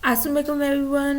Assalamualaikum everyone,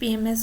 PMS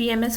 PMS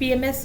PMS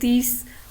30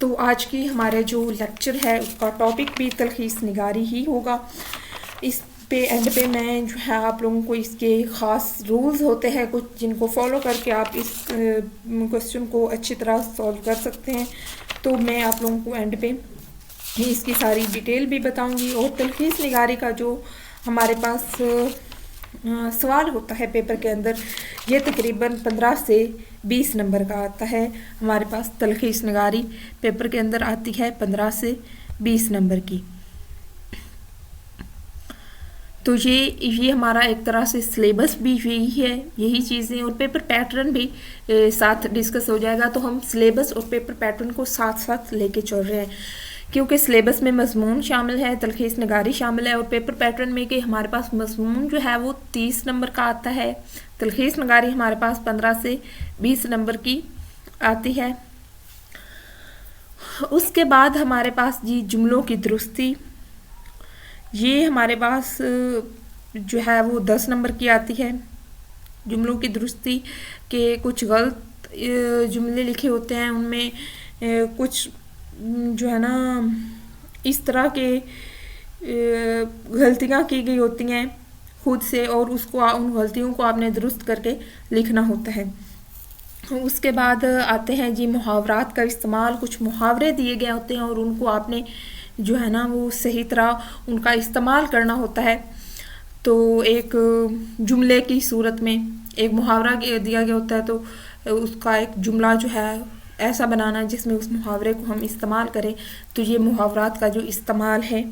تو آج کی ہمارا جو لیکچر ہے اس کا ٹاپک بھی تلخیص نگاری ہی ہوگا. اس پہ اینڈ پہ میں جو ہے آپ لوگوں کو اس کے خاص رولز ہوتے ہیں کچھ جن کو فالو کر کے آپ اس کویسچن کو اچھی طرح سولو کر سکتے ہیں. تو میں آپ لوگوں کو اینڈ پہ اس کی ساری ڈیٹیل بھی بتاؤں گی. اور تلخیص نگاری کا جو ہمارے پاس سوال ہوتا ہے پیپر کے اندر یہ تقریباً 15 سے 20 نمبر کا آتا ہے. ہمارے پاس تلخیص نگاری پیپر کے اندر آتی ہے 15 سے 20 نمبر کی. تو یہ ہمارا ایک طرح سے سلیبس بھی یہی ہے, یہی چیزیں, اور پیپر پیٹرن بھی ساتھ ڈسکس ہو جائے گا. تو ہم سلیبس اور پیپر پیٹرن کو ساتھ ساتھ لے کے چل رہے ہیں کیونکہ سلیبس میں مضمون شامل ہے, تلخیص نگاری شامل ہے, اور پیپر پیٹرن میں کہ ہمارے پاس مضمون جو ہے وہ 30 نمبر کا آتا ہے, تلخیص نگاری ہمارے پاس 15 سے 20 نمبر کی آتی ہے. اس کے بعد ہمارے پاس جملوں کی درستی, یہ ہمارے پاس جو ہے وہ 10 نمبر کی آتی ہے. جملوں کی درستی کے کچھ غلط جملے لکھے ہوتے ہیں, ان میں کچھ جو ہے نا اس طرح کے غلطیاں کی گئی ہوتی ہیں خود سے, اور ان غلطیوں کو آپ نے درست کر کے لکھنا ہوتا ہے. اس کے بعد آتے ہیں محاورات کا استعمال. کچھ محاورے دیے گئے ہوتے ہیں اور ان کو آپ نے جو ہے نا وہ صحیح طرح ان کا استعمال کرنا ہوتا ہے. تو ایک جملے کی صورت میں ایک محاورہ دیا گیا ہوتا ہے تو اس کا ایک جملہ جو ہے ایسا بنانا جس میں اس محاورے کو ہم استعمال کریں. تو یہ محاورات کا جو استعمال ہے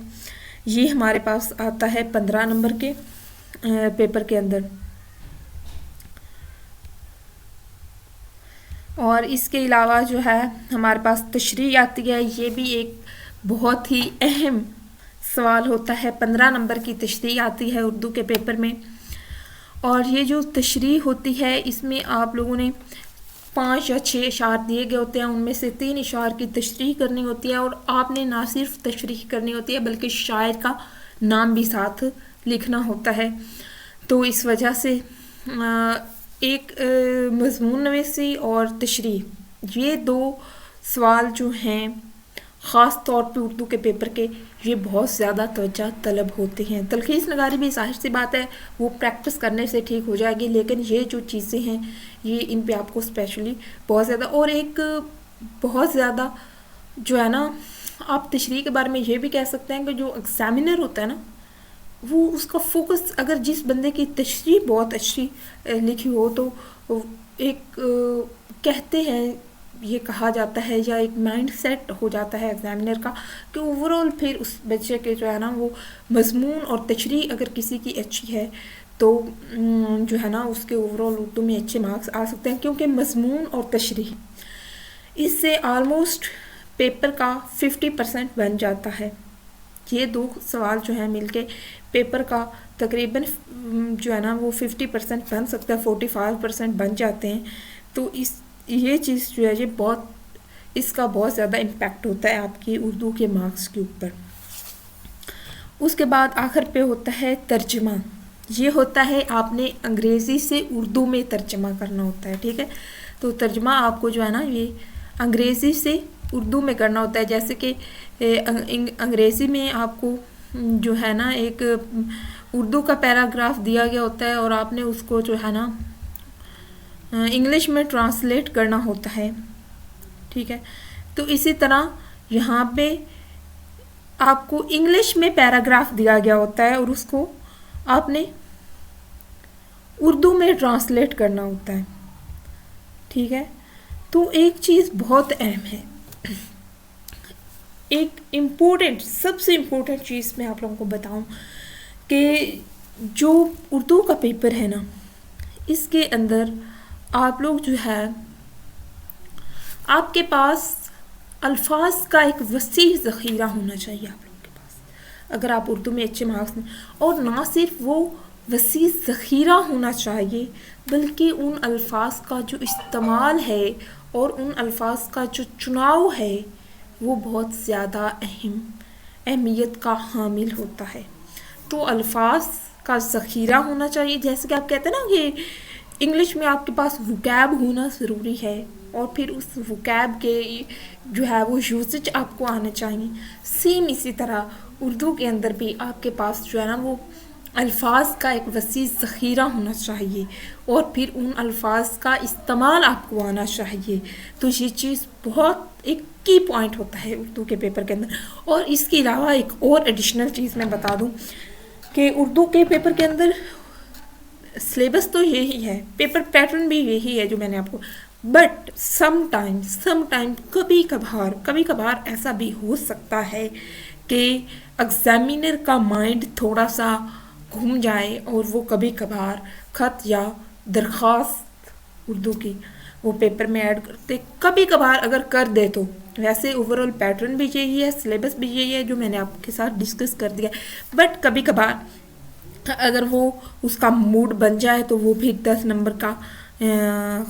یہ ہمارے پاس آتا ہے 15 نمبر کے پیپر کے اندر. اور اس کے علاوہ جو ہے ہمارے پاس تشریح آتی ہے. یہ بھی ایک بہت ہی اہم سوال ہوتا ہے, 15 نمبر کی تشریح آتی ہے اردو کے پیپر میں. اور یہ جو تشریح ہوتی ہے اس میں آپ لوگوں نے 5 یا 6 اشعار دیے گئے ہوتے ہیں, ان میں سے 3 اشعار کی تشریح کرنی ہوتی ہے. اور آپ نے نہ صرف تشریح کرنی ہوتی ہے بلکہ شاعر کا نام بھی ساتھ لکھنا ہوتا ہے. تو اس وجہ سے ایک مضمون نویسی اور تشریح یہ 2 سوال جو ہیں خاص طور پہ اردو کے پیپر کے یہ بہت زیادہ توجہ طلب ہوتے ہیں. تلخیص نگاری بھی ظاہر سی بات ہے وہ پریکٹس کرنے سے ٹھیک ہو جائے گی, لیکن یہ جو چیزیں ہیں یہ ان پہ آپ کو اسپیشلی بہت زیادہ, اور ایک بہت زیادہ جو ہے نا آپ تشریح کے بارے میں یہ بھی کہہ سکتے ہیں کہ جو ایگزامینر ہوتا ہے نا وہ اس کا فوکس اگر جس بندے کی تشریح بہت اچھی لکھی ہو تو ایک کہتے ہیں یہ کہا جاتا ہے یا ایک مائنڈ سیٹ ہو جاتا ہے ایگزامینر کا کہ اوور آل پھر اس بچے کے جو ہے نا وہ مضمون اور تشریح اگر کسی کی اچھی ہے تو جو ہے نا اس کے اوور آل اردو میں اچھے مارکس آ سکتے ہیں, کیونکہ مضمون اور تشریح اس سے آلموسٹ پیپر کا 50% بن جاتا ہے. یہ 2 سوال جو ہیں مل کے پیپر کا تقریباً جو ہے نا وہ 50% بن سکتا ہے, 45% بن جاتے ہیں. تو یہ چیز جو ہے یہ اس کا بہت زیادہ امپیکٹ ہوتا ہے آپ کی اردو کے مارکس کے اوپر. اس کے بعد آخر پہ ہوتا ہے ترجمہ. یہ ہوتا ہے آپ نے انگریزی سے اردو میں ترجمہ کرنا ہوتا ہے, ٹھیک ہے. تو ترجمہ آپ کو جو ہے نا یہ انگریزی سے اردو میں کرنا ہوتا ہے. جیسے کہ انگریزی میں آپ کو جو ہے نا ایک اردو کا پیراگراف دیا گیا ہوتا ہے اور آپ نے اس کو جو ہے نا انگلش میں ٹرانسلیٹ کرنا ہوتا ہے, ٹھیک ہے. تو اسی طرح یہاں پہ آپ کو انگلش میں پیراگراف دیا گیا ہوتا ہے اور اس کو آپ نے اردو میں ٹرانسلیٹ کرنا ہوتا ہے, ٹھیک ہے. تو ایک چیز بہت اہم ہے, ایک سب سے امپورٹنٹ چیز میں آپ لوگوں کو بتاؤں کہ جو اردو کا پیپر ہے نا اس کے اندر آپ لوگ جو ہے آپ کے پاس الفاظ کا ایک وسیع ذخیرہ ہونا چاہیے آپ لوگوں کے پاس اگر آپ اردو میں اچھے مارکس میں, اور نہ صرف وہ وسیع ذخیرہ ہونا چاہیے بلکہ ان الفاظ کا جو استعمال ہے اور ان الفاظ کا جو چناؤ ہے وہ بہت زیادہ اہمیت کا حامل ہوتا ہے. تو الفاظ کا ذخیرہ ہونا چاہیے. جیسے کہ آپ کہتے ہیں نا کہ انگلش میں آپ کے پاس وکیب ہونا ضروری ہے, اور پھر اس وکیب کے جو ہے وہ یوزج آپ کو آنا چاہیے. سیم اسی طرح اردو کے اندر بھی آپ کے پاس جو ہے نا وہ الفاظ کا ایک وسیع ذخیرہ ہونا چاہیے اور پھر ان الفاظ کا استعمال آپ کو آنا چاہیے. تو یہ چیز بہت ایک کی پوائنٹ ہوتا ہے اردو کے پیپر کے اندر. اور اس کے علاوہ ایک اور ایڈیشنل چیز میں بتا دوں کہ اردو کے پیپر کے اندر سلیبس تو یہی ہے, پیپر پیٹرن بھی یہی ہے جو میں نے آپ کو, بٹ سم ٹائم کبھی کبھار ایسا بھی ہو سکتا ہے کہ ایگزامینر کا مائنڈ تھوڑا سا گھوم جائے اور وہ کبھی کبھار خط یا درخواست اردو کی وہ پیپر میں ایڈ کرتے, کبھی کبھار اگر کر دے تو. ویسے اوور آل پیٹرن بھی یہی ہے, سلیبس بھی یہی ہے جو میں نے آپ کے ساتھ ڈسکس کر دیا, بٹ کبھی کبھار اگر وہ اس کا موڈ بن جائے تو وہ بھی 10 نمبر کا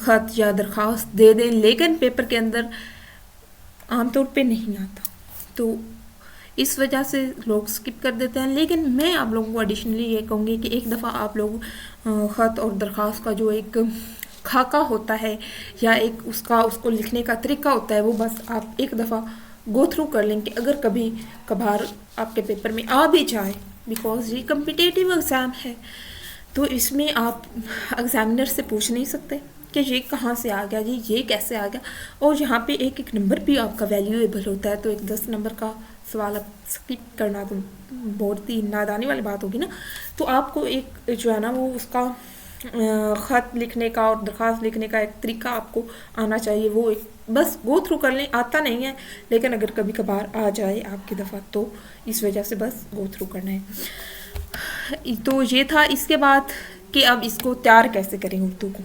خط یا درخواست دے دیں, لیکن پیپر کے اندر عام طور پہ نہیں آتا, تو اس وجہ سے لوگ سکپ کر دیتے ہیں. لیکن میں آپ لوگوں کو ایڈیشنلی یہ کہوں گی کہ ایک دفعہ آپ لوگ خط اور درخواست کا جو ایک خاکہ ہوتا ہے یا ایک اس کو لکھنے کا طریقہ ہوتا ہے, وہ بس آپ ایک دفعہ گو تھرو کر لیں کہ اگر کبھی کبھار آپ کے پیپر میں آ بھی جائے, بیکاز یہ کمپٹیٹیو ایگزام ہے, تو اس میں آپ ایگزامینر سے پوچھ نہیں سکتے کہ یہ کہاں سے آ گیا, یہ کیسے آ گیا, اور یہاں پہ ایک نمبر بھی آپ کا ویلیویبل ہوتا ہے. تو ایک 10 نمبر کا سوال آپ سکپ کرنا تو بہت ہی نادانی والی بات ہوگی نا. تو آپ کو ایک جو ہے نا وہ اس کا خط لکھنے کا اور درخواست لکھنے کا ایک طریقہ آپ کو آنا چاہیے, وہ ایک بس گو تھرو کر لیں. آتا نہیں ہے لیکن اگر کبھی کبھار آ جائے آپ کی دفعہ تو اس وجہ سے بس گو تھرو کرنا ہے. تو یہ تھا. اس کے بعد کہ اب اس کو تیار کیسے کریں, اردو کو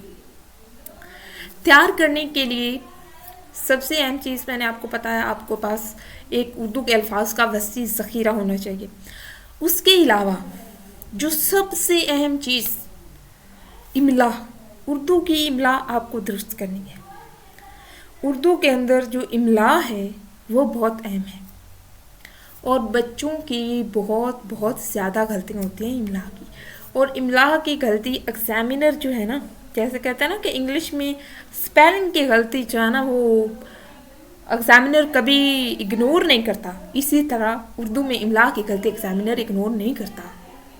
تیار کرنے کے لیے سب سے اہم چیز میں نے آپ کو بتایا, آپ کو پاس ایک اردو کے الفاظ کا وسیع ذخیرہ ہونا چاہیے. اس کے علاوہ جو سب سے اہم چیز املا, اردو کی املا آپ کو درست کرنی ہے. اردو کے اندر جو املا ہے وہ بہت اہم ہے اور بچوں کی بہت زیادہ غلطیاں ہوتی ہیں املا کی. اور املا کی غلطی ایگزامینر جو ہے نا, جیسے کہتے ہیں نا کہ انگلش میں اسپیلنگ کی غلطی جو ہے نا وہ ایگزامینر کبھی اگنور نہیں کرتا, اسی طرح اردو میں املا کی غلطی ایگزامینر اگنور نہیں کرتا.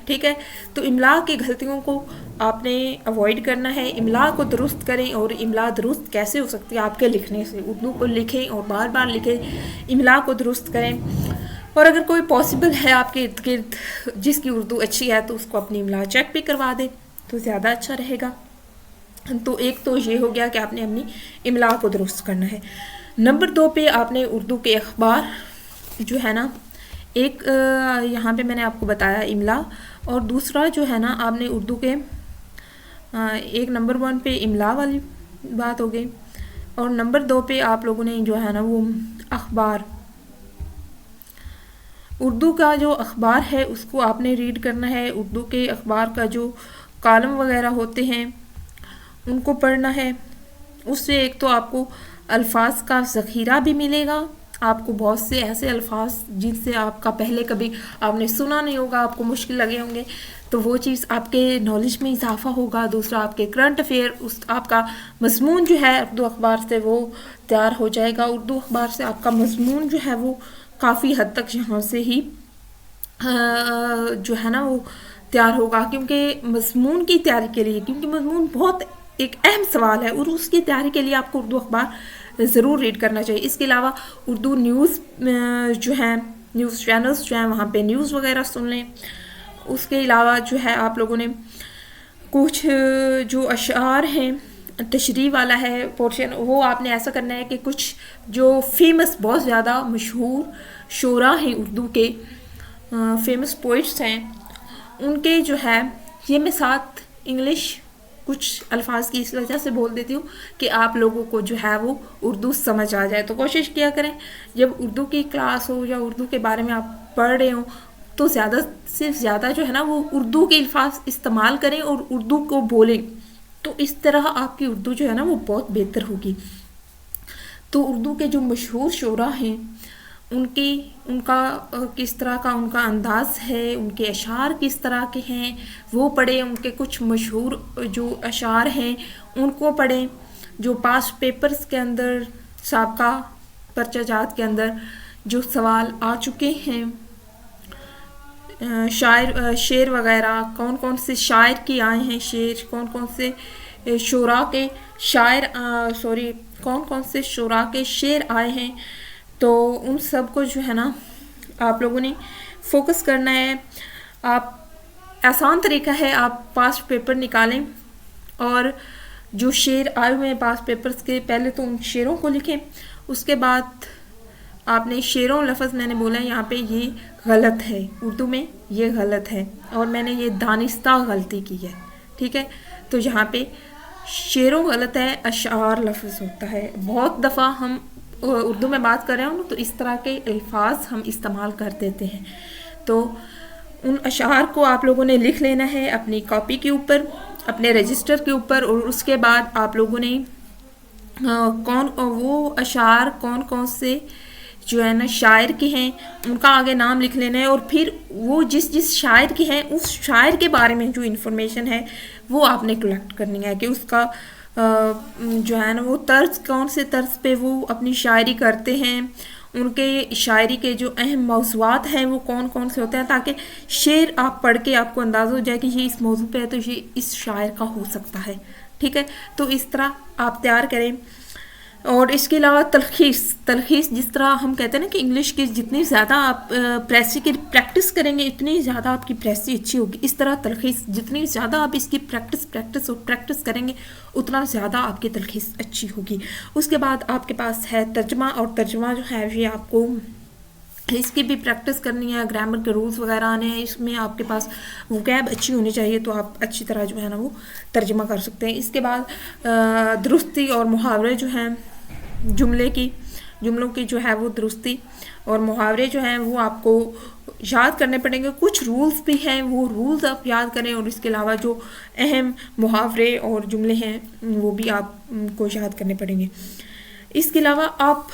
ٹھیک ہے, تو املا کی غلطیوں کو آپ نے اوائڈ کرنا ہے. املا کو درست کریں, اور املا درست کیسے ہو سکتی ہے آپ کے لکھنے سے. اردو کو لکھیں اور بار بار لکھیں, املا کو درست کریں. اور اگر کوئی پاسبل ہے آپ کے ارد گرد جس کی اردو اچھی ہے تو اس کو اپنی املا چیک بھی کروا دیں تو زیادہ اچھا رہے گا. تو ایک تو یہ ہو گیا کہ آپ نے اپنی املا کو درست کرنا ہے. نمبر 2 پہ آپ نے اردو کے اخبار جو ہے نا, ایک یہاں پہ میں نے آپ کو بتایا املا, اور دوسرا جو ہے نا آپ نے اردو کے ایک نمبر 1 پہ املا والی بات ہو گئی, اور نمبر 2 پہ آپ لوگوں نے جو ہے نا وہ اخبار, اردو کا جو اخبار ہے اس کو آپ نے ریڈ کرنا ہے. اردو کے اخبار کا جو کالم وغیرہ ہوتے ہیں ان کو پڑھنا ہے. اس سے ایک تو آپ کو الفاظ کا ذخیرہ بھی ملے گا, آپ کو بہت سے ایسے الفاظ جن سے آپ کا پہلے کبھی آپ نے سنا نہیں ہوگا, آپ کو مشکل لگے ہوں گے, تو وہ چیز آپ کے نالج میں اضافہ ہوگا. دوسرا آپ کے کرنٹ افیئر, آپ کا مضمون جو ہے اردو اخبار سے وہ تیار ہو جائے گا. اردو اخبار سے آپ کا مضمون جو ہے وہ کافی حد تک یہاں سے ہی جو ہے نا وہ تیار ہوگا, کیونکہ مضمون کی تیاری کے لیے, کیونکہ مضمون بہت ایک اہم سوال ہے اور اس کی تیاری کے لیے آپ کو اردو اخبار ضرور ریڈ کرنا چاہیے. اس کے علاوہ اردو نیوز جو ہیں, نیوز چینلز جو ہیں وہاں پہ نیوز وغیرہ سن لیں. اس کے علاوہ جو ہے آپ لوگوں نے کچھ جو اشعار ہیں, تشریح والا ہے پورشن, وہ آپ نے ایسا کرنا ہے کہ کچھ جو فیمس بہت زیادہ مشہور شعراء ہیں اردو کے, فیمس پوئٹس ہیں, ان کے جو ہے یہ میں ساتھ انگلش کچھ الفاظ کی اس وجہ سے بول دیتی ہوں کہ آپ لوگوں کو جو ہے وہ اردو سمجھ آ جائے. تو کوشش کیا کریں جب اردو کی کلاس ہو یا اردو کے بارے میں آپ پڑھ رہے ہوں تو زیادہ سے زیادہ جو ہے نا وہ اردو کے الفاظ استعمال کریں اور اردو کو بولیں, تو اس طرح آپ کی اردو جو ہے نا وہ بہت بہتر ہوگی. تو اردو کے جو مشہور شعراء ہیں ان کا کس طرح کا ان کا انداز ہے, ان کے اشعار کس طرح کے ہیں وہ پڑھیں. ان کے کچھ مشہور جو اشعار ہیں ان کو پڑھیں. جو پاسٹ پیپرز کے اندر سابقہ پرچہ جات کے اندر جو سوال آ چکے ہیں، شعر وغیرہ، کون کون سے شاعر کی آئے ہیں شعر، کون کون سے شعراء کے کون کون سے شعراء کے شعر آئے ہیں، تو ان سب کو جو ہے نا آپ لوگوں نے فوکس کرنا ہے. آپ آسان طریقہ ہے، آپ پاسٹ پیپر نکالیں اور جو شعر آئے ہوئے ہیں پاسٹ پیپرز کے، پہلے تو ان شعروں کو لکھیں. اس کے بعد آپ نے شعروں لفظ میں نے بولا ہے یہاں پہ یہ غلط ہے، اردو میں یہ غلط ہے اور میں نے یہ دانستہ غلطی کی ہے، ٹھیک ہے. تو یہاں پہ شعروں غلط ہے، اشعار لفظ ہوتا ہے. بہت دفعہ ہم اردو میں بات کر رہے ہوں تو اس طرح کے الفاظ ہم استعمال کر دیتے ہیں. تو ان اشعار کو آپ لوگوں نے لکھ لینا ہے اپنی کاپی کے اوپر، اپنے رجسٹر کے اوپر، اور اس کے بعد آپ لوگوں نے وہ اشعار کون سے جو ہے نا شاعر کے ہیں ان کا آگے نام لکھ لینا ہے، اور پھر وہ جس شاعر کی ہیں اس شاعر کے بارے میں جو انفارمیشن ہے وہ آپ نے کلیکٹ کرنی ہے کہ اس کا جو ہے نا وہ طرز، کون سے طرز پہ وہ اپنی شاعری کرتے ہیں، ان کے شاعری کے جو اہم موضوعات ہیں وہ کون کون سے ہوتے ہیں، تاکہ شعر آپ پڑھ کے آپ کو اندازہ ہو جائے کہ یہ اس موضوع پہ ہے تو یہ اس شاعر کا ہو سکتا ہے، ٹھیک ہے. تو اس طرح آپ تیار کریں. اور اس کے علاوہ تلخیص جس طرح ہم کہتے ہیں نا کہ انگلش کی جتنی زیادہ آپ پریسی کی پریکٹس کریں گے اتنی زیادہ آپ کی پریسی اچھی ہوگی، اس طرح تلخیص جتنی زیادہ آپ اس کی پریکٹس کریں گے اتنا زیادہ آپ کی تلخیص اچھی ہوگی. اس کے بعد آپ کے پاس ہے ترجمہ، اور ترجمہ جو ہے یہ آپ کو اس کی بھی پریکٹس کرنی ہے، گرامر کے رولز وغیرہ آنے ہیں، اس میں آپ کے پاس وکیب اچھی ہونی چاہیے تو آپ اچھی طرح جو ہے نا وہ ترجمہ کر سکتے ہیں. اس کے بعد درستی اور محاورے جو ہیں جملوں کی جو ہے وہ درستی اور محاورے جو ہیں وہ آپ کو یاد کرنے پڑیں گے. کچھ رولز بھی ہیں وہ رولز آپ یاد کریں، اور اس کے علاوہ جو اہم محاورے اور جملے ہیں وہ بھی آپ کو یاد کرنے پڑیں گے. اس کے علاوہ آپ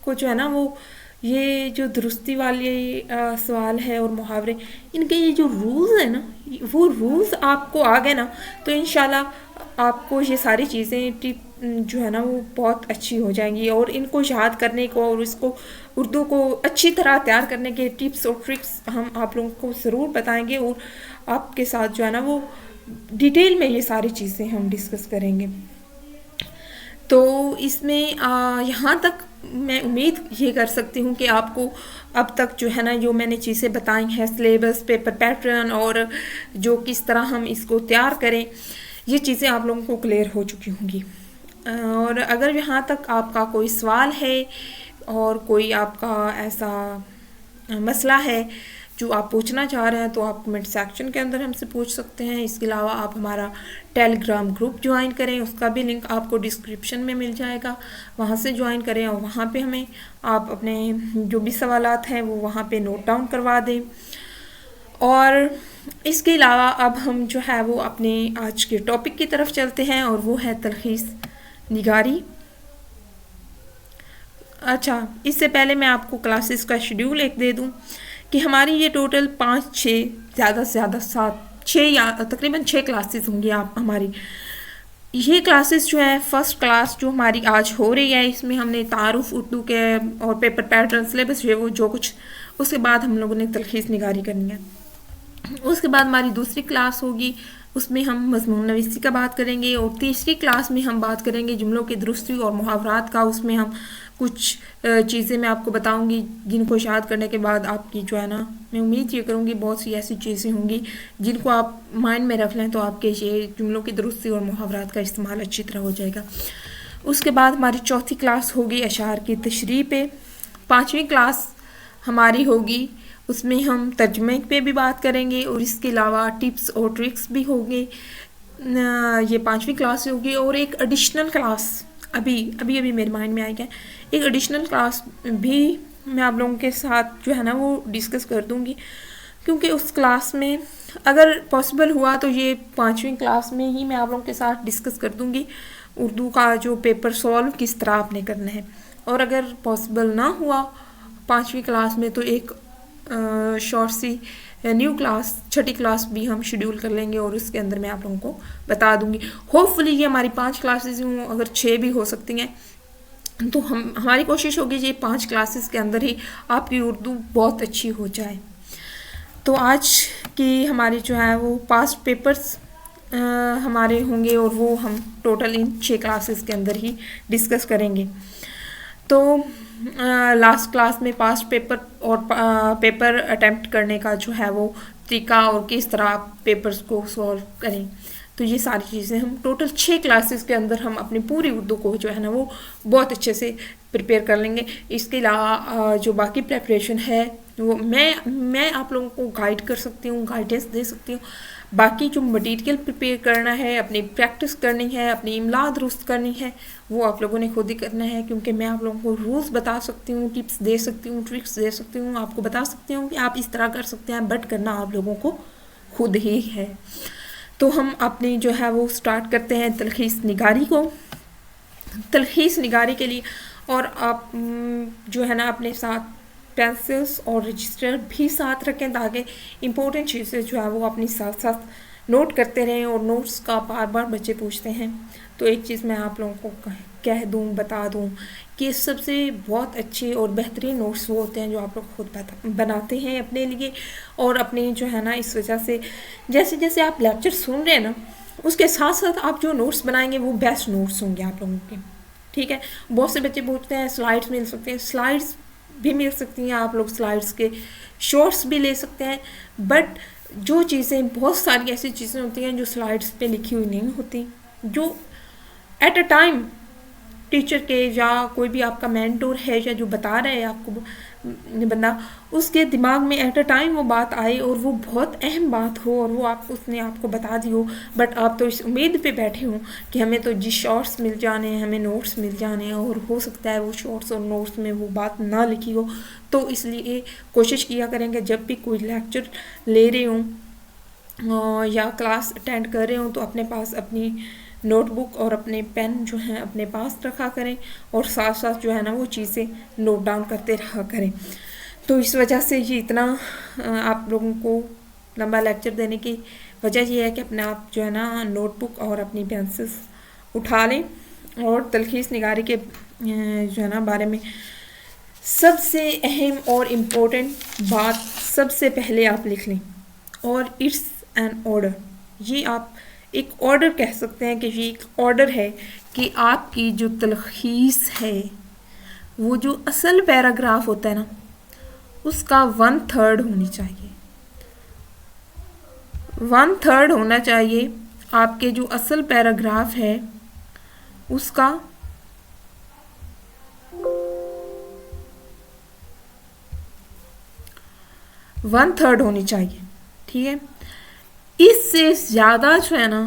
کو جو ہے نا وہ یہ جو درستی والے سوال ہے اور محاورے، ان کے یہ جو رولز ہیں نا وہ رولز آپ کو آ گئے نا تو انشاءاللہ آپ کو یہ ساری چیزیں جو ہے نا وہ بہت اچھی ہو جائیں گی. اور ان کو یاد کرنے کو اور اس کو اردو کو اچھی طرح تیار کرنے کے ٹپس اور ٹرکس ہم آپ لوگوں کو ضرور بتائیں گے، اور آپ کے ساتھ جو ہے نا وہ ڈیٹیل میں یہ ساری چیزیں ہم ڈسکس کریں گے. تو اس میں یہاں تک میں امید یہ کر سکتی ہوں کہ آپ کو اب تک جو ہے نا جو میں نے چیزیں بتائی ہیں، سلیبس، پیپر پیٹرن اور جو کس طرح ہم اس کو تیار کریں، یہ چیزیں آپ لوگوں کو کلیئر ہو چکی ہوں گی. اور اگر یہاں تک آپ کا کوئی سوال ہے اور کوئی آپ کا ایسا مسئلہ ہے جو آپ پوچھنا چاہ رہے ہیں تو آپ کمنٹ سیکشن کے اندر ہم سے پوچھ سکتے ہیں. اس کے علاوہ آپ ہمارا ٹیلی گرام گروپ جوائن کریں، اس کا بھی لنک آپ کو ڈسکرپشن میں مل جائے گا، وہاں سے جوائن کریں اور وہاں پہ ہمیں آپ اپنے جو بھی سوالات ہیں وہ وہاں پہ نوٹ ڈاؤن کروا دیں. اور اس کے علاوہ اب ہم جو ہے وہ اپنے آج کے ٹاپک کی طرف چلتے ہیں اور وہ ہے تلخیص نگاری. اچھا، اس سے پہلے میں آپ کو کلاسز کا شیڈیول ایک دے دوں کہ ہماری یہ ٹوٹل 5-6 زیادہ سے زیادہ 7-6 یا تقریباً 6 کلاسز ہوں گی. آپ ہماری یہ کلاسز جو ہیں فرسٹ کلاس جو ہماری آج ہو رہی ہے اس میں ہم نے تعارف اردو کے اور پیپر پیٹرن سلیبس وہ جو کچھ، اس کے بعد ہم لوگوں نے تلخیص نگاری کرنی ہے. اس کے بعد ہماری دوسری کلاس ہوگی، اس میں ہم مضمون نویسی کا بات کریں گے، اور تیسری کلاس میں ہم بات کریں گے جملوں کی درستی اور محاورات کا. اس میں ہم کچھ چیزیں میں آپ کو بتاؤں گی جن کو یاد کرنے کے بعد آپ کی جو ہے نا میں امید یہ کروں گی بہت سی ایسی چیزیں ہوں گی جن کو آپ مائنڈ میں رکھ لیں تو آپ کے یہ جملوں کی درستی اور محاورات کا استعمال اچھی طرح ہو جائے گا. اس کے بعد ہماری چوتھی کلاس ہوگی اشعار کی تشریح پہ. 5ویں کلاس ہماری ہوگی، اس میں ہم ترجمے پہ بھی بات کریں گے، اور اس کے علاوہ ٹپس اور ٹرکس بھی ہوں گے. یہ 5ویں کلاس ہوگی. اور ایک ایڈیشنل کلاس ابھی میرے مائنڈ میں آئی ہے، ایک ایڈیشنل کلاس بھی میں آپ لوگوں کے ساتھ جو ہے نا وہ ڈسکس کر دوں گی، کیونکہ اس کلاس میں اگر پاسبل ہوا تو یہ 5ویں کلاس میں ہی میں آپ لوگوں کے ساتھ ڈسکس کر دوں گی اردو کا جو پیپر سولو کس طرح آپ نے کرنا ہے. اور اگر پاسبل نہ ہوا 5ویں کلاس میں تو ایک شارٹ سی نیو کلاس 6ٹھی کلاس بھی ہم شیڈیول کر لیں گے اور اس کے اندر میں آپ لوگوں کو بتا دوں گی. ہوپ فلی یہ ہماری 5 کلاسز ہوں, اگر 6 بھی ہو سکتی ہیں تو ہماری کوشش ہوگی یہ 5 کلاسز کے اندر ہی آپ کی اردو بہت اچھی ہو جائے. تو آج کی ہماری جو ہے وہ پاسٹ پیپرز ہمارے ہوں گے اور وہ ہم ٹوٹل ان 6 کلاسز کے اندر ہی ڈسکس کریں گے. تو لاسٹ کلاس میں پاسٹ پیپر اور پیپر اٹیمپٹ کرنے کا جو ہے وہ طریقہ اور کس طرح آپ پیپرز کو سولو کریں, تو یہ ساری چیزیں ہم ٹوٹل 6 کلاسز کے اندر ہم اپنی پوری اردو کو جو ہے نا وہ بہت اچھے سے پریپیئر کر لیں گے. اس کے علاوہ جو باقی پریپریشن ہے وہ میں آپ لوگوں کو گائیڈ کر سکتی ہوں, گائیڈنس دے سکتی ہوں. باقی جو مٹیریل پریپیئر کرنا ہے, اپنی پریکٹس کرنی ہے, اپنی املا درست کرنی ہے, وہ آپ لوگوں نے خود ہی کرنا ہے, کیونکہ میں آپ لوگوں کو رولز بتا سکتی ہوں, ٹپس دے سکتی ہوں, ٹرکس دے سکتی ہوں, آپ کو بتا سکتی ہوں کہ آپ اس طرح کر سکتے ہیں, بٹ کرنا آپ لوگوں کو خود ہی ہے. تو ہم اپنی جو ہے وہ سٹارٹ کرتے ہیں تلخیص نگاری کو. تلخیص نگاری کے لیے اور آپ جو ہے نا اپنے ساتھ پینسلس اور رجسٹر بھی ساتھ رکھیں تاکہ امپورٹنٹ چیزیں جو ہے وہ اپنی ساتھ ساتھ نوٹ کرتے رہیں. اور نوٹس کا بار بار بچے پوچھتے ہیں, تو ایک چیز میں آپ لوگوں کو کہہ دوں, بتا دوں کہ سب سے بہت اچھے اور بہترین نوٹس وہ ہوتے ہیں جو آپ لوگ خود بناتے ہیں اپنے لیے. اور اپنی جو ہے نا اس وجہ سے جیسے جیسے آپ لیکچر سن رہے ہیں نا, اس کے ساتھ ساتھ آپ جو نوٹس بنائیں گے وہ بیسٹ نوٹس ہوں گے آپ لوگوں کے. ٹھیک ہے, بہت سے بچے پوچھتے ہیں سلائڈس مل سکتے ہیں, سلائڈس بھی مل سکتی ہیں, آپ لوگ سلائڈس کے شارٹس بھی لے سکتے ہیں. بٹ جو چیزیں بہت ساری ایسی چیزیں ہوتی ہیں جو سلائڈس پہ لکھی ہوئی نہیں ہوتی, جو ایٹ اے ٹائم ٹیچر کے یا کوئی بھی آپ کا مینٹور ہے یا جو بتا رہا ہے آپ کو بندہ, اس کے دماغ میں ایٹ اے ٹائم وہ بات آئے اور وہ بہت اہم بات ہو اور وہ اس نے آپ کو بتا دی ہو, بٹ آپ تو اس امید پہ بیٹھے ہوں کہ ہمیں تو جی شارٹس مل جانے ہیں, ہمیں نوٹس مل جانے ہیں, اور ہو سکتا ہے وہ شارٹس اور نوٹس میں وہ بات نہ لکھی ہو. تو اس لیے کوشش کیا کریں کہ جب بھی کوئی لیکچر لے رہے ہوں یا کلاس اٹینڈ کر رہے ہوں تو اپنے پاس اپنی نوٹ بک اور اپنے پین جو ہیں اپنے پاس رکھا کریں, اور ساتھ ساتھ جو ہے نا وہ چیزیں نوٹ ڈاؤن کرتے رہا کریں. تو اس وجہ سے یہ اتنا آپ لوگوں کو لمبا لیکچر دینے کی وجہ یہ ہے کہ اپنے آپ جو ہے نا نوٹ بک اور اپنی پینسلس اٹھا لیں, اور تلخیص نگاری کے جو ہے نا بارے میں سب سے اہم اور امپورٹنٹ بات سب سے پہلے آپ لکھ لیں, اور اٹس این آرڈر. یہ آپ ایک آرڈر کہہ سکتے ہیں کہ یہ ایک آرڈر ہے کہ آپ کی جو تلخیص ہے وہ جو اصل پیراگراف ہوتا ہے نا اس کا 1/3 ہونی چاہیے. 1/3 ہونا چاہیے آپ کے جو اصل پیراگراف ہے اس کا 1/3 ہونی چاہیے. ٹھیک ہے, اس سے زیادہ جو ہے نا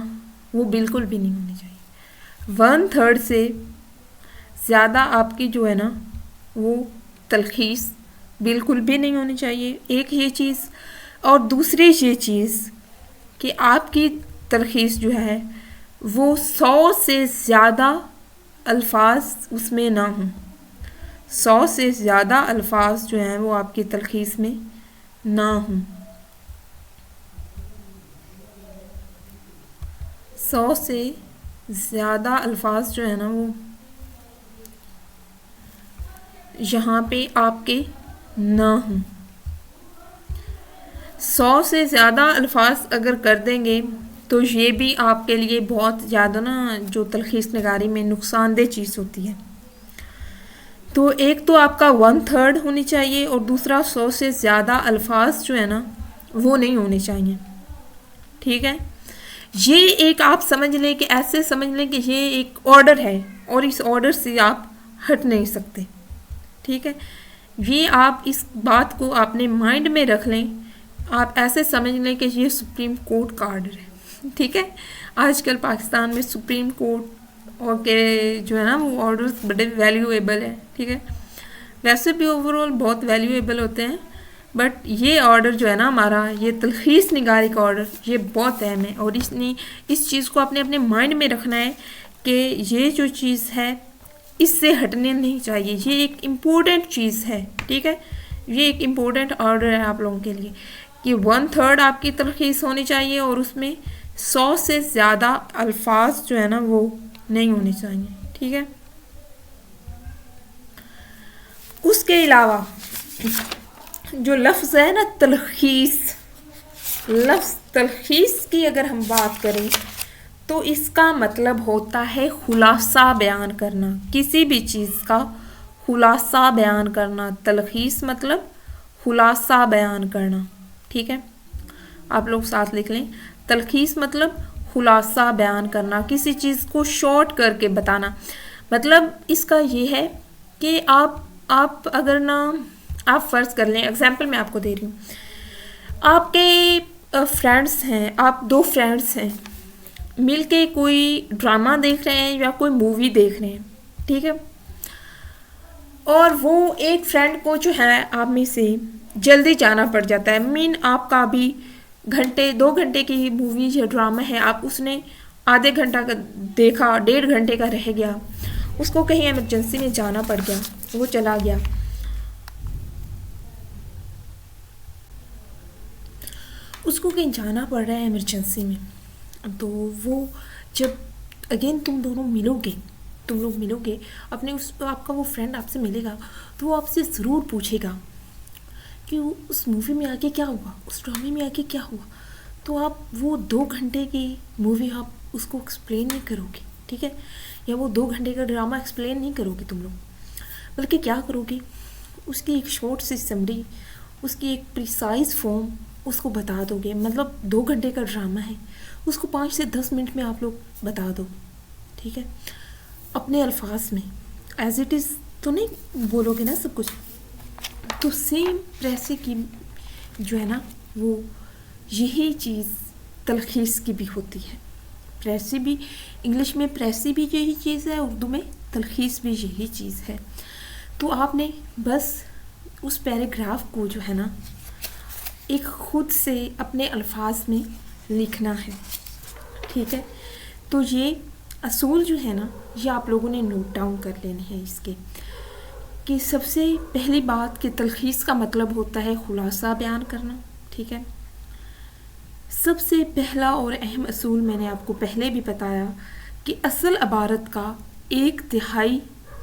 وہ بالکل بھی نہیں ہونی چاہیے. 1/3 سے زیادہ آپ کی جو ہے نا وہ تلخیص بالکل بھی نہیں ہونی چاہیے. ایک یہ چیز, اور دوسری یہ چیز کہ آپ کی تلخیص جو ہے وہ 100 سے زیادہ الفاظ اس میں نہ ہوں. 100 سے زیادہ الفاظ جو ہیں وہ آپ کی تلخیص میں نہ ہوں. 100 سے زیادہ الفاظ جو ہے نا وہ یہاں پہ آپ کے نہ ہوں. 100 سے زیادہ الفاظ اگر کر دیں گے تو یہ بھی آپ کے لیے بہت زیادہ نا جو تلخیص نگاری میں نقصان دہ چیز ہوتی ہے. تو ایک تو آپ کا 1/3 ہونی چاہیے, اور دوسرا 100 سے زیادہ الفاظ جو ہے نا وہ نہیں ہونے چاہیے. ٹھیک ہے, یہ ایک آپ سمجھ لیں کہ ایسے سمجھ لیں کہ یہ ایک آرڈر ہے اور اس آرڈر سے آپ ہٹ نہیں سکتے. ٹھیک ہے, یہ آپ اس بات کو اپنے مائنڈ میں رکھ لیں. آپ ایسے سمجھ لیں کہ یہ سپریم کورٹ کا آرڈر ہے. ٹھیک ہے, آج کل پاکستان میں سپریم کورٹ اور کے جو ہے نا وہ آرڈرز بڑے ویلیویبل ہیں. ٹھیک ہے, ویسے بھی اوور آل بہت ویلیویبل ہوتے ہیں, بٹ یہ آرڈر جو ہے نا ہمارا یہ تلخیص نگاری کا آرڈر یہ بہت اہم ہے, اور اس چیز کو اپنے مائنڈ میں رکھنا ہے کہ یہ جو چیز ہے اس سے ہٹنے نہیں چاہیے. یہ ایک امپورٹنٹ چیز ہے. ٹھیک ہے, یہ ایک امپورٹنٹ آرڈر ہے آپ لوگوں کے لیے کہ 1/3 آپ کی تلخیص ہونی چاہیے اور اس میں 100 سے زیادہ الفاظ جو ہے نا وہ نہیں ہونے چاہیے. ٹھیک ہے. اس کے علاوہ جو لفظ ہے نا تلخیص، لفظ تلخیص کی اگر ہم بات کریں تو اس کا مطلب ہوتا ہے خلاصہ بیان کرنا، کسی بھی چیز کا خلاصہ بیان کرنا. تلخیص مطلب خلاصہ بیان کرنا. ٹھیک ہے، آپ لوگ ساتھ لکھ لیں. تلخیص مطلب خلاصہ بیان کرنا، کسی چیز کو شارٹ کر کے بتانا. مطلب اس کا یہ ہے کہ آپ اگر نا آپ فرض کر لیں، اگزامپل میں آپ کو دے رہی ہوں. آپ کے فرینڈس ہیں، آپ 2 فرینڈس ہیں، مل کے کوئی ڈرامہ دیکھ رہے ہیں یا کوئی مووی دیکھ رہے ہیں. ٹھیک ہے. اور وہ ایک فرینڈ کو جو ہے آپ میں سے جلدی جانا پڑ جاتا ہے، آپ کا بھی 2 گھنٹے کی مووی یا ڈرامہ ہے، آپ اس نے آدھے گھنٹہ کا دیکھا، 1.5 گھنٹے کا رہ گیا، اس کو کہیں ایمرجنسی میں جانا پڑ گیا، وہ چلا گیا. اس کو کہیں جانا پڑ رہا ہے ایمرجنسی میں، تو وہ جب اگین تم لوگ ملو گے اپنے آپ کا وہ فرینڈ آپ سے ملے گا تو وہ آپ سے ضرور پوچھے گا کہ اس مووی میں آگے کیا ہوا، اس ڈرامے میں آگے کیا ہوا. تو آپ وہ 2 گھنٹے کی مووی آپ اس کو ایکسپلین نہیں کرو گے. ٹھیک ہے، یا وہ 2 گھنٹے کا ڈرامہ ایکسپلین نہیں کرو گے تم لوگ، بلکہ کیا کرو گے، اس کی ایک شارٹ سی سمری، اس کی ایک پریسائز فارم اس کو بتا دو گے. مطلب 2 گھنٹے کا ڈرامہ ہے، اس کو 5 سے 10 منٹ میں آپ لوگ بتا دو. ٹھیک ہے، اپنے الفاظ میں ایز اٹ از تو نہیں بولو گے نا سب کچھ. تو سیم پریسی کی جو ہے نا وہ یہی چیز تلخیص کی بھی ہوتی ہے. پریسی بھی انگلش میں پریسی بھی یہی چیز ہے، اردو میں تلخیص بھی یہی چیز ہے. تو آپ نے بس اس پیراگراف کو جو ہے نا ایک خود سے اپنے الفاظ میں لکھنا ہے. ٹھیک ہے. تو یہ اصول جو ہے نا یہ آپ لوگوں نے نوٹ ڈاؤن کر لینے ہیں اس کے، کہ سب سے پہلی بات کہ تلخیص کا مطلب ہوتا ہے خلاصہ بیان کرنا. ٹھیک ہے. سب سے پہلا اور اہم اصول میں نے آپ کو پہلے بھی بتایا کہ اصل عبارت کا 1/3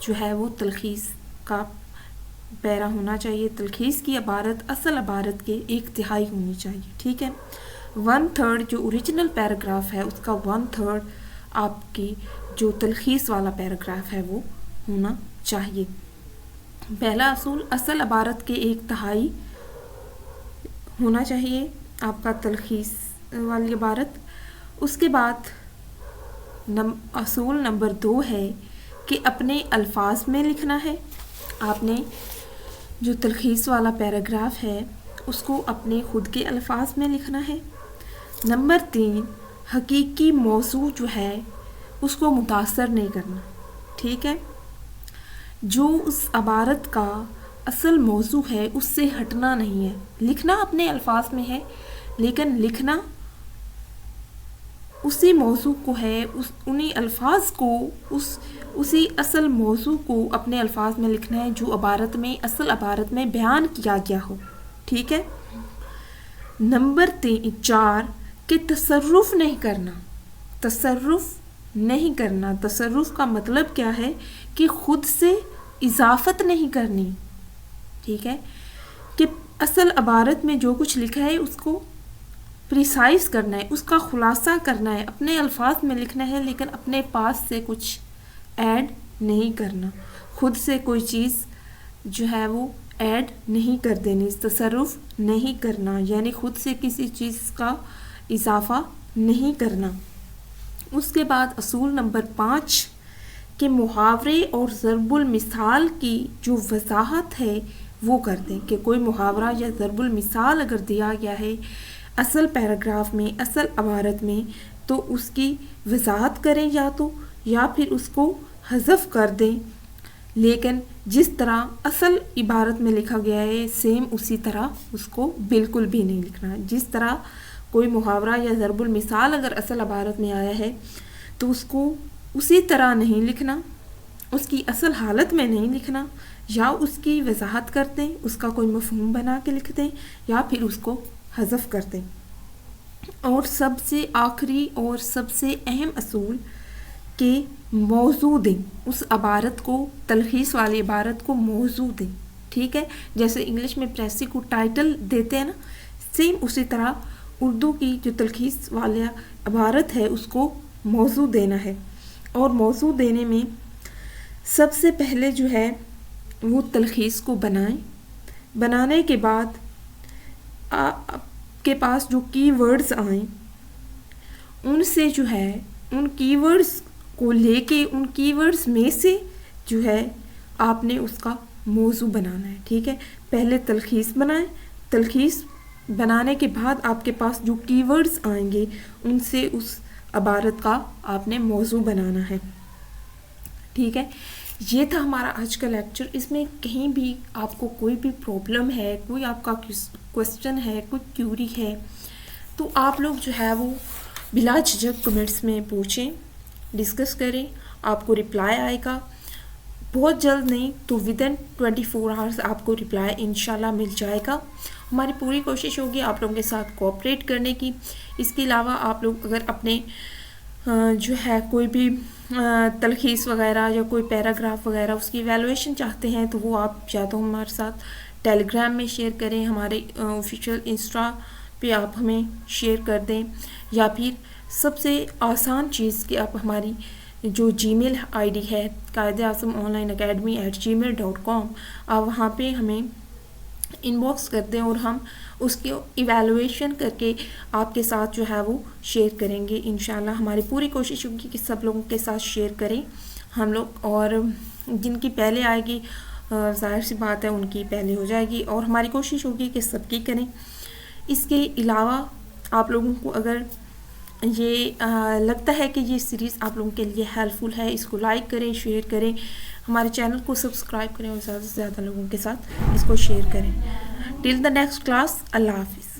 جو ہے وہ تلخیص کا پیرا ہونا چاہیے. تلخیص کی عبارت اصل عبارت کے 1/3 ہونی چاہیے. ٹھیک ہے. 1/3 جو اوریجنل پیراگراف ہے اس کا 1/3 آپ کی جو تلخیص والا پیراگراف ہے وہ ہونا چاہیے. پہلا اصول اصل عبارت کے 1/3 ہونا چاہیے آپ کا تلخیص والی عبارت. اس کے بعد اصول نمبر 2 ہے کہ اپنے الفاظ میں لکھنا ہے. آپ نے جو تلخیص والا پیراگراف ہے اس کو اپنے خود کے الفاظ میں لکھنا ہے. نمبر 3 حقیقی موضوع جو ہے اس کو متاثر نہیں کرنا. ٹھیک ہے. جو اس عبارت کا اصل موضوع ہے اس سے ہٹنا نہیں ہے. لکھنا اپنے الفاظ میں ہے لیکن لکھنا اسی موضوع کو ہے، انہی الفاظ کو اسی اصل موضوع کو اپنے الفاظ میں لکھنا ہے جو اصل عبارت میں بیان کیا گیا ہو. ٹھیک ہے. نمبر 4 کہ تصرف نہیں کرنا. تصرف کا مطلب کیا ہے کہ خود سے اضافت نہیں کرنی. ٹھیک ہے. کہ اصل عبارت میں جو کچھ لکھا ہے اس کو پریسائز کرنا ہے، اس کا خلاصہ کرنا ہے، اپنے الفاظ میں لکھنا ہے لیکن اپنے پاس سے کچھ ایڈ نہیں کرنا، خود سے کوئی چیز جو ہے وہ ایڈ نہیں کر دینی، تصرف نہیں کرنا، یعنی خود سے کسی چیز کا اضافہ نہیں کرنا. اس کے بعد اصول نمبر 5 کہ محاورے اور ضرب المثال کی جو وضاحت ہے وہ کر دیں. کہ کوئی محاورہ یا ضرب المثال اگر دیا گیا ہے اصل پیراگراف میں، اصل عبارت میں، تو اس کی وضاحت کریں یا پھر اس کو حذف کر دیں. لیکن جس طرح اصل عبارت میں لکھا گیا ہے سیم اسی طرح اس کو بالکل بھی نہیں لکھنا. جس طرح کوئی محاورہ یا ضرب المثال اگر اصل عبارت میں آیا ہے تو اس کو اسی طرح نہیں لکھنا، اس کی اصل حالت میں نہیں لکھنا، یا اس کی وضاحت کر دیں، اس کا کوئی مفہوم بنا کے لکھ دیں، یا پھر اس کو حذف کر دیں۔ اور سب سے آخری اور سب سے اہم اصول کہ موضوع دیں، اس عبارت کو، تلخیص والی عبارت کو موضوع دیں، ٹھیک ہے؟ جیسے انگلش میں پریسی کو ٹائٹل دیتے ہیں نا، سیم اسی طرح اردو کی جو تلخیص والی عبارت ہے اس کو موضوع دینا ہے۔ اور موضوع دینے میں سب سے پہلے جو ہے وہ تلخیص کو بنائیں۔ بنانے کے بعد آپ کے پاس جو کی ورڈز آئیں ان سے جو ہے ان کی ورڈز کو لے کے ان کی ورڈز میں سے جو ہے آپ نے اس کا موضوع بنانا ہے، ٹھیک ہے؟ پہلے تلخیص بنائیں، تلخیص بنانے کے بعد آپ کے پاس جو کی ورڈز آئیں گے ان سے اس عبارت کا آپ نے موضوع بنانا ہے، ٹھیک ہے؟ یہ تھا ہمارا آج کا لیکچر۔ اس میں کہیں بھی آپ کو کوئی بھی پرابلم ہے، کوئی آپ کا کوسچن ہے، کوئی کیوری ہے تو آپ لوگ جو ہے وہ بلا جھجک کمنٹس میں پوچھیں، ڈسکس کریں، آپ کو رپلائی آئے گا بہت جلد، نہیں تو ودن 24 آورس آپ کو رپلائی انشاءاللہ مل جائے گا۔ ہماری پوری کوشش ہوگی آپ لوگوں کے ساتھ کوآپریٹ کرنے کی۔ اس کے علاوہ آپ لوگ اگر اپنے جو ہے کوئی بھی تلخیص وغیرہ یا کوئی پیراگراف وغیرہ اس کی ایویلویشن چاہتے ہیں تو وہ آپ یا تو ہمارے ساتھ ٹیلی گرام میں شیئر کریں، ہمارے آفیشیل انسٹا پہ آپ ہمیں شیئر کر دیں، یا پھر سب سے آسان چیز کہ آپ ہماری جو جی میل آئی ڈی ہے quaid-e-academy@gmail.com آپ وہاں پہ ہمیں ان باکس کر دیں اور ہم اس کی ایویلویشن کر کے آپ کے ساتھ جو ہے وہ شیئر کریں گے انشاءاللہ۔ ہماری پوری کوشش ہوگی کہ سب لوگوں کے ساتھ شیئر کریں ہم لوگ، اور جن کی پہلے آئے گی ظاہر سی بات ہے ان کی پہلے ہو جائے گی، اور ہماری کوشش ہوگی کہ سب کی کریں۔ اس کے علاوہ آپ لوگوں کو اگر یہ لگتا ہے کہ یہ سیریز آپ لوگوں کے لیے ہیلپ فل ہے، اس کو لائک کریں، شیئر کریں، ہمارے چینل کو سبسکرائب کریں اور زیادہ سے زیادہ لوگوں کے ساتھ اس کو شیئر کریں۔ ٹل دا نیکسٹ کلاس، اللہ حافظ۔